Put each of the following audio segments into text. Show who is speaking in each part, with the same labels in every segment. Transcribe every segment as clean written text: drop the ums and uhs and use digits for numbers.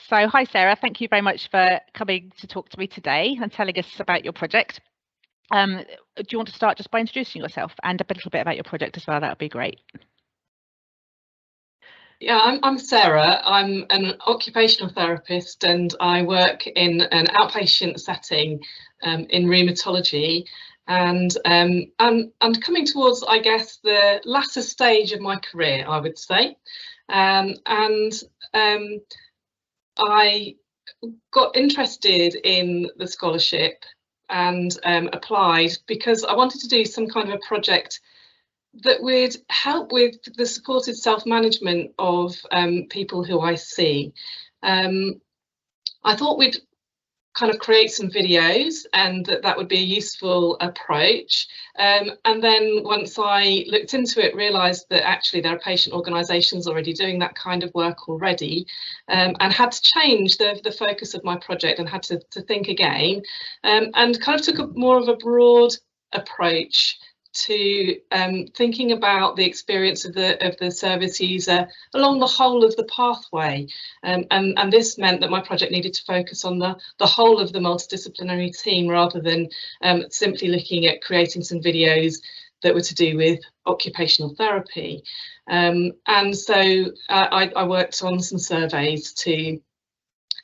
Speaker 1: So hi Sarah, thank you very much for coming to talk to me today and telling us about your project. Do you want to start just by introducing yourself and a little bit about your project as well? That would be great.
Speaker 2: Yeah, I'm Sarah. I'm an occupational therapist and I work in an outpatient setting in rheumatology. And I'm coming towards, I guess, the latter stage of my career, I would say. I got interested in the scholarship and applied because I wanted to do some kind of a project that would help with the supported self-management of people who I see. I thought we'd kind of create some videos and that would be a useful approach. And then once I looked into it, realised that actually there are patient organisations already doing that kind of work already, and had to change the focus of my project and had to think again, and kind of took more of a broad approach to thinking about the experience of the service user along the whole of the pathway, and this meant that my project needed to focus on the whole of the multidisciplinary team rather than simply looking at creating some videos that were to do with occupational therapy. And so I worked on some surveys to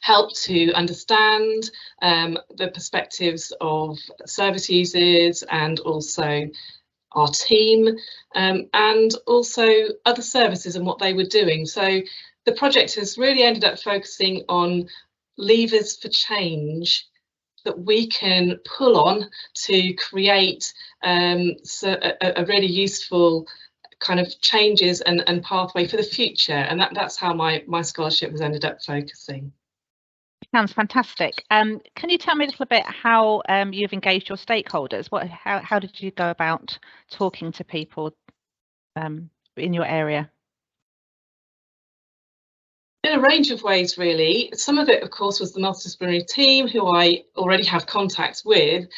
Speaker 2: help to understand the perspectives of service users and also our team, and also other services and what they were doing. So the project has really ended up focusing on levers for change that we can pull on to create a really useful kind of changes and pathway for the future, and that's how my scholarship has ended up focusing.
Speaker 1: Sounds fantastic. Can you tell me a little bit how you've engaged your stakeholders? How did you go about talking to people in your area?
Speaker 2: In a range of ways, really. Some of it, of course, was the multidisciplinary team who I already have contacts with,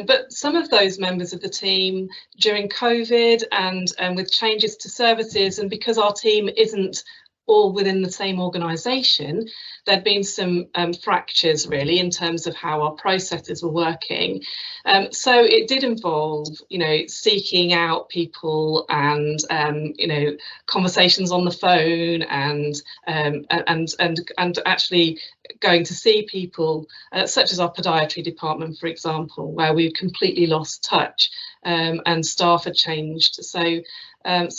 Speaker 2: but some of those members of the team during COVID and with changes to services, and because our team isn't all within the same organisation, there'd been some fractures really in terms of how our processes were working. So it did involve, seeking out people and, conversations on the phone and actually going to see people, such as our podiatry department, for example, where we completely lost touch and staff had changed. So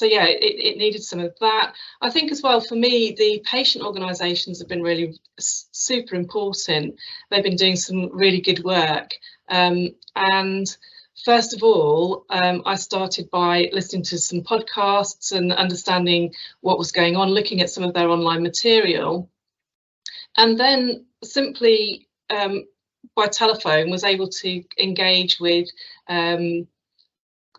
Speaker 2: yeah, it needed some of that. I think as well, for me, the patient organisations have been really super important. They've been doing some really good work. And first of all, I started by listening to some podcasts and understanding what was going on, looking at some of their online material. And then simply by telephone was able to engage with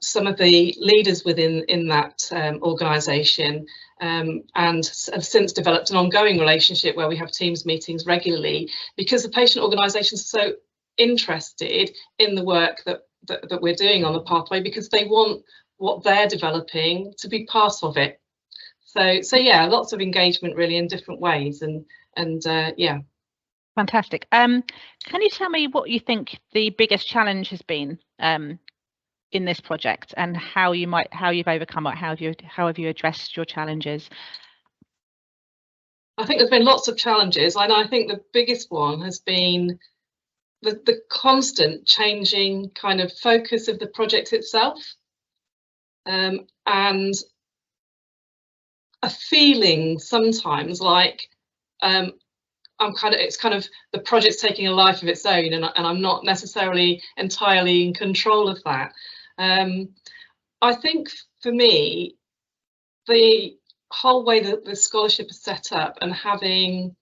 Speaker 2: some of the leaders within that organisation, and have since developed an ongoing relationship where we have Teams meetings regularly, because the patient organisations are so interested in the work that we're doing on the pathway, because they want what they're developing to be part of it. So yeah, lots of engagement really in different ways, and yeah.
Speaker 1: Fantastic. Can you tell me what you think the biggest challenge has been in this project, and how you've overcome it? How have you addressed your challenges?
Speaker 2: I think there's been lots of challenges, and I think the biggest one has been the constant changing kind of focus of the project itself, and a feeling sometimes like it's kind of the project's taking a life of its own, and I'm not necessarily entirely in control of that. I think for me, the whole way that the scholarship is set up and having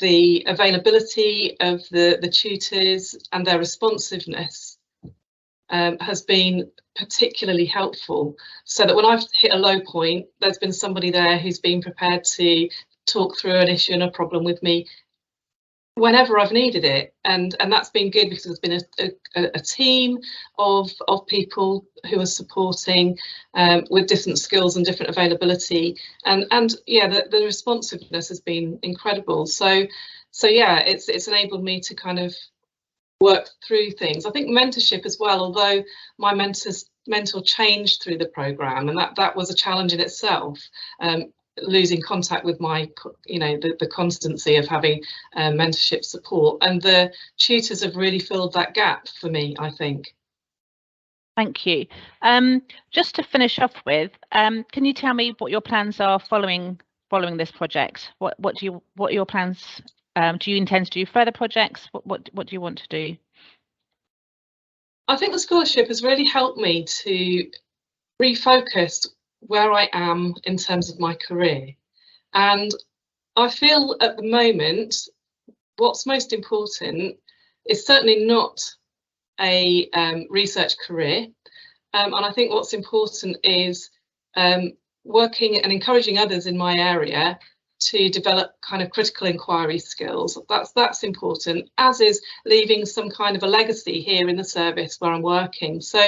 Speaker 2: the availability of the tutors and their responsiveness has been particularly helpful, so that when I've hit a low point, there's been somebody there who's been prepared to talk through an issue and a problem with me whenever I've needed it, and that's been good because there's been a team of people who are supporting with different skills and different availability, and yeah, the responsiveness has been incredible. So yeah, it's enabled me to kind of work through things. I think mentorship as well, although my mentor changed through the programme, and that was a challenge in itself. Losing contact with my, the constancy of having mentorship support, and the tutors have really filled that gap for me, I think.
Speaker 1: Thank you. Just to finish off with, can you tell me what your plans are following this project? What are your plans? Do you intend to do further projects? What do you want to do?
Speaker 2: I think the scholarship has really helped me to refocus where I am in terms of my career, and I feel at the moment what's most important is certainly not a research career, and I think what's important is working and encouraging others in my area to develop kind of critical inquiry skills. That's important, as is leaving some kind of a legacy here in the service where I'm working. So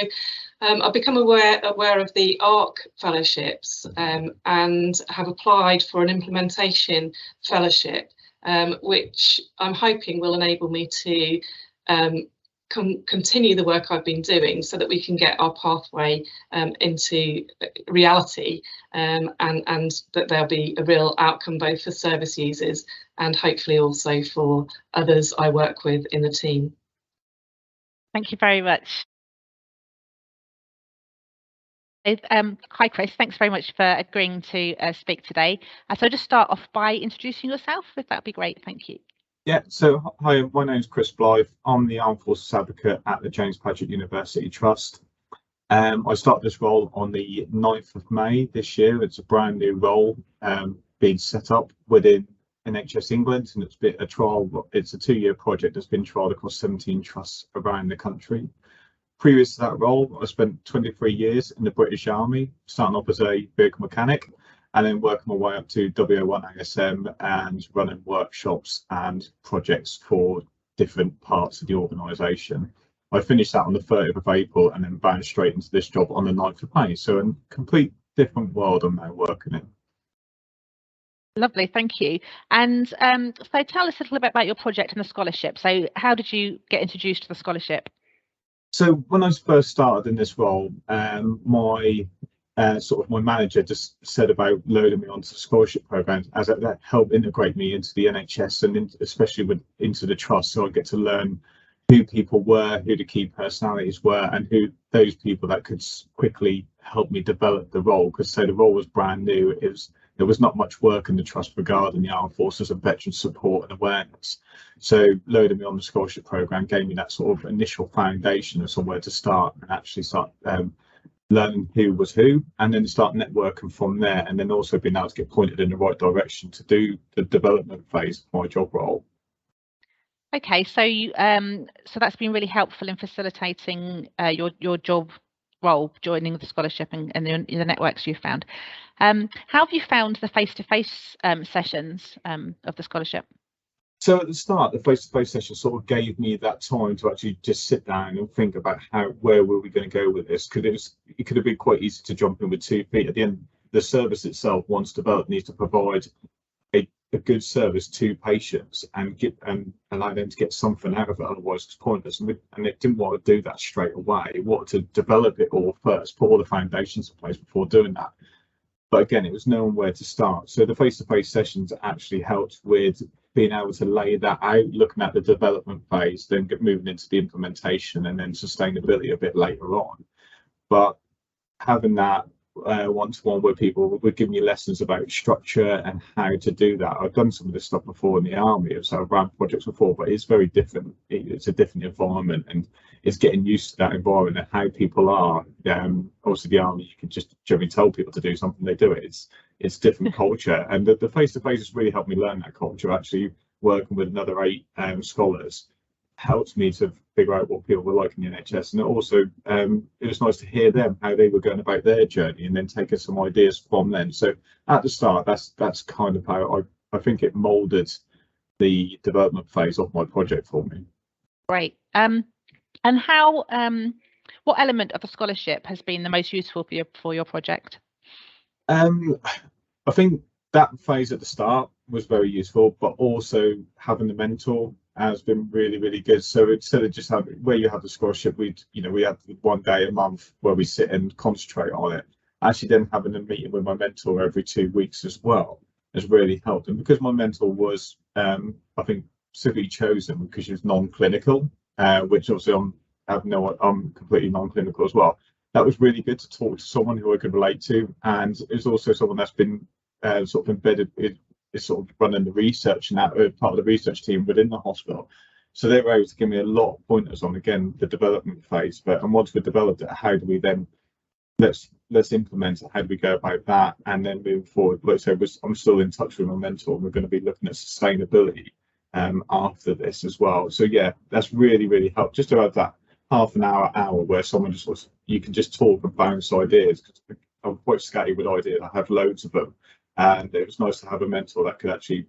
Speaker 2: I've become aware of the ARC fellowships and have applied for an implementation fellowship, which I'm hoping will enable me to continue the work I've been doing, so that we can get our pathway into reality, and that there'll be a real outcome both for service users and hopefully also for others I work with in the team.
Speaker 1: Thank you very much. Hi Chris, thanks very much for agreeing to speak today. So just start off by introducing yourself, if that'd be great. Thank you.
Speaker 3: Yeah, so hi, my name's Chris Blythe. I'm the Armed Forces Advocate at the James Paget University Trust. I started this role on the 9th of May this year. It's a brand new role being set up within NHS England, and it's been a trial. It's a 2-year project that's been trialled across 17 trusts around the country. Previous to that role, I spent 23 years in the British Army, starting off as a vehicle mechanic, and then working my way up to WO1 ASM and running workshops and projects for different parts of the organisation. I finished that on the 30th of April and then bounced straight into this job on the 9th of May. So a complete different world I'm now working in.
Speaker 1: Lovely, thank you. And so tell us a little bit about your project and the scholarship. So how did you get introduced to the scholarship?
Speaker 3: So when I first started in this role, my manager just said about loading me onto scholarship programs, as that helped integrate me into the NHS and especially into the trust, so I get to learn who people were, who the key personalities were, and who those people that could quickly help me develop the role. Because the role was brand new. There was not much work in the trust regarding the armed forces and veteran support and awareness. So loading me on the scholarship program gave me that sort of initial foundation of somewhere to start and actually start learning who was who, and then start networking from there, and then also being able to get pointed in the right direction to do the development phase of my job role.
Speaker 1: Okay, so you so that's been really helpful in facilitating your job role, joining the scholarship and the networks you've found. How have you found the face-to-face sessions of the scholarship?
Speaker 3: So at the start, the face-to-face session sort of gave me that time to actually just sit down and think about where were we going to go with this, because it could have been quite easy to jump in with 2 feet. At the end, the service itself, once developed, needs to provide a good service to patients and allow them to get something out of it, otherwise it's pointless. And it didn't want to do that straight away. It wanted to develop it all first, put all the foundations in place before doing that. But again, it was knowing where to start. So the face-to-face sessions actually helped with being able to lay that out, looking at the development phase, then moving into the implementation and then sustainability a bit later on. But having that one-to-one where people were giving you lessons about structure and how to do that. I've done some of this stuff before in the army, so I've run projects before, but it's very different. It's a different environment, and it's getting used to that environment and how people are. Obviously, the army, you can just generally tell people to do something, they do it. It's different culture, and the face-to-face has really helped me learn that culture. Actually, working with another 8 scholars helped me to figure out what people were like in the NHS, and it also it was nice to hear them, how they were going about their journey, and then taking some ideas from them. So at the start, that's kind of how I think it moulded the development phase of my project for me.
Speaker 1: Great. And how what element of the scholarship has been the most useful for your project?
Speaker 3: I think that phase at the start was very useful, but also having the mentor has been really, really good. So instead of just having where you have the scholarship, we had 1 day a month where we sit and concentrate on it. Actually, then having a meeting with my mentor every 2 weeks as well has really helped. And because my mentor was, I think, specifically chosen because she was non-clinical, which obviously I'm completely non-clinical as well. That was really good to talk to someone who I could relate to, and it's also someone that's been sort of embedded in sort of running the research and that part of the research team within the hospital. So they were able to give me a lot of pointers on, again, the development phase. And once we developed it, how do we then let's implement it? How do we go about that? And then moving forward, like I said, I'm still in touch with my mentor, and we're going to be looking at sustainability after this as well. So yeah, that's really, really helped. Just to have that half an hour where someone you can just talk and bounce ideas. I'm quite scatty with ideas. I have loads of them, and it was nice to have a mentor that could actually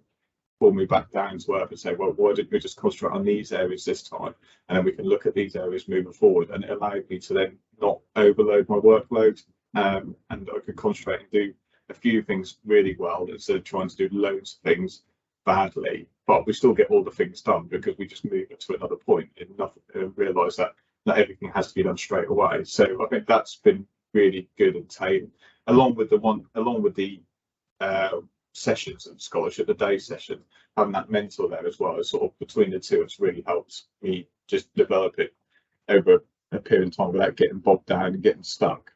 Speaker 3: pull me back down to earth and say, well, why didn't we just concentrate on these areas this time, and then we can look at these areas moving forward. And it allowed me to then not overload my workload, and I could concentrate and do a few things really well instead of trying to do loads of things badly. But we still get all the things done because we just move it to another point and realise that not everything has to be done straight away. So I think that's been really good and taken, along with the sessions of scholarship, the day session, having that mentor there as well. Sort of between the two, it's really helped me just develop it over a period of time without getting bogged down and getting stuck.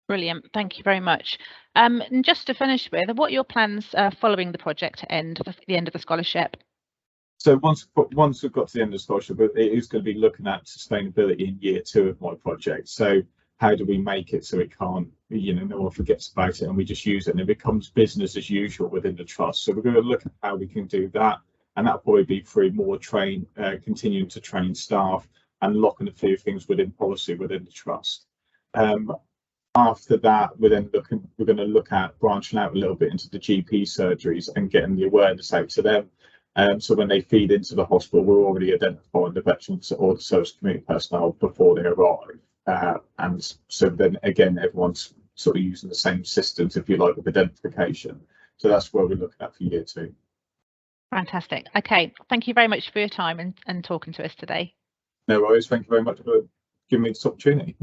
Speaker 1: Brilliant, thank you very much. And just to finish with, what are your plans following the project to the end of the scholarship?
Speaker 3: So once we've got to the end of the scholarship, it is going to be looking at sustainability in year 2 of my project. So how do we make it so it can't, no one forgets about it and we just use it and it becomes business as usual within the trust. So we're going to look at how we can do that, and that'll probably be through more continuing to train staff and locking a few things within policy within the trust. After that, we're going to look at branching out a little bit into the GP surgeries and getting the awareness out to them. So when they feed into the hospital, we're already identifying the veterans or the service community personnel before they arrive. And so then again, everyone's sort of using the same systems, if you like, of identification. So that's where we're looking at for year 2.
Speaker 1: Fantastic. Okay, thank you very much for your time and talking to us today.
Speaker 3: No worries. Thank you very much for giving me this opportunity.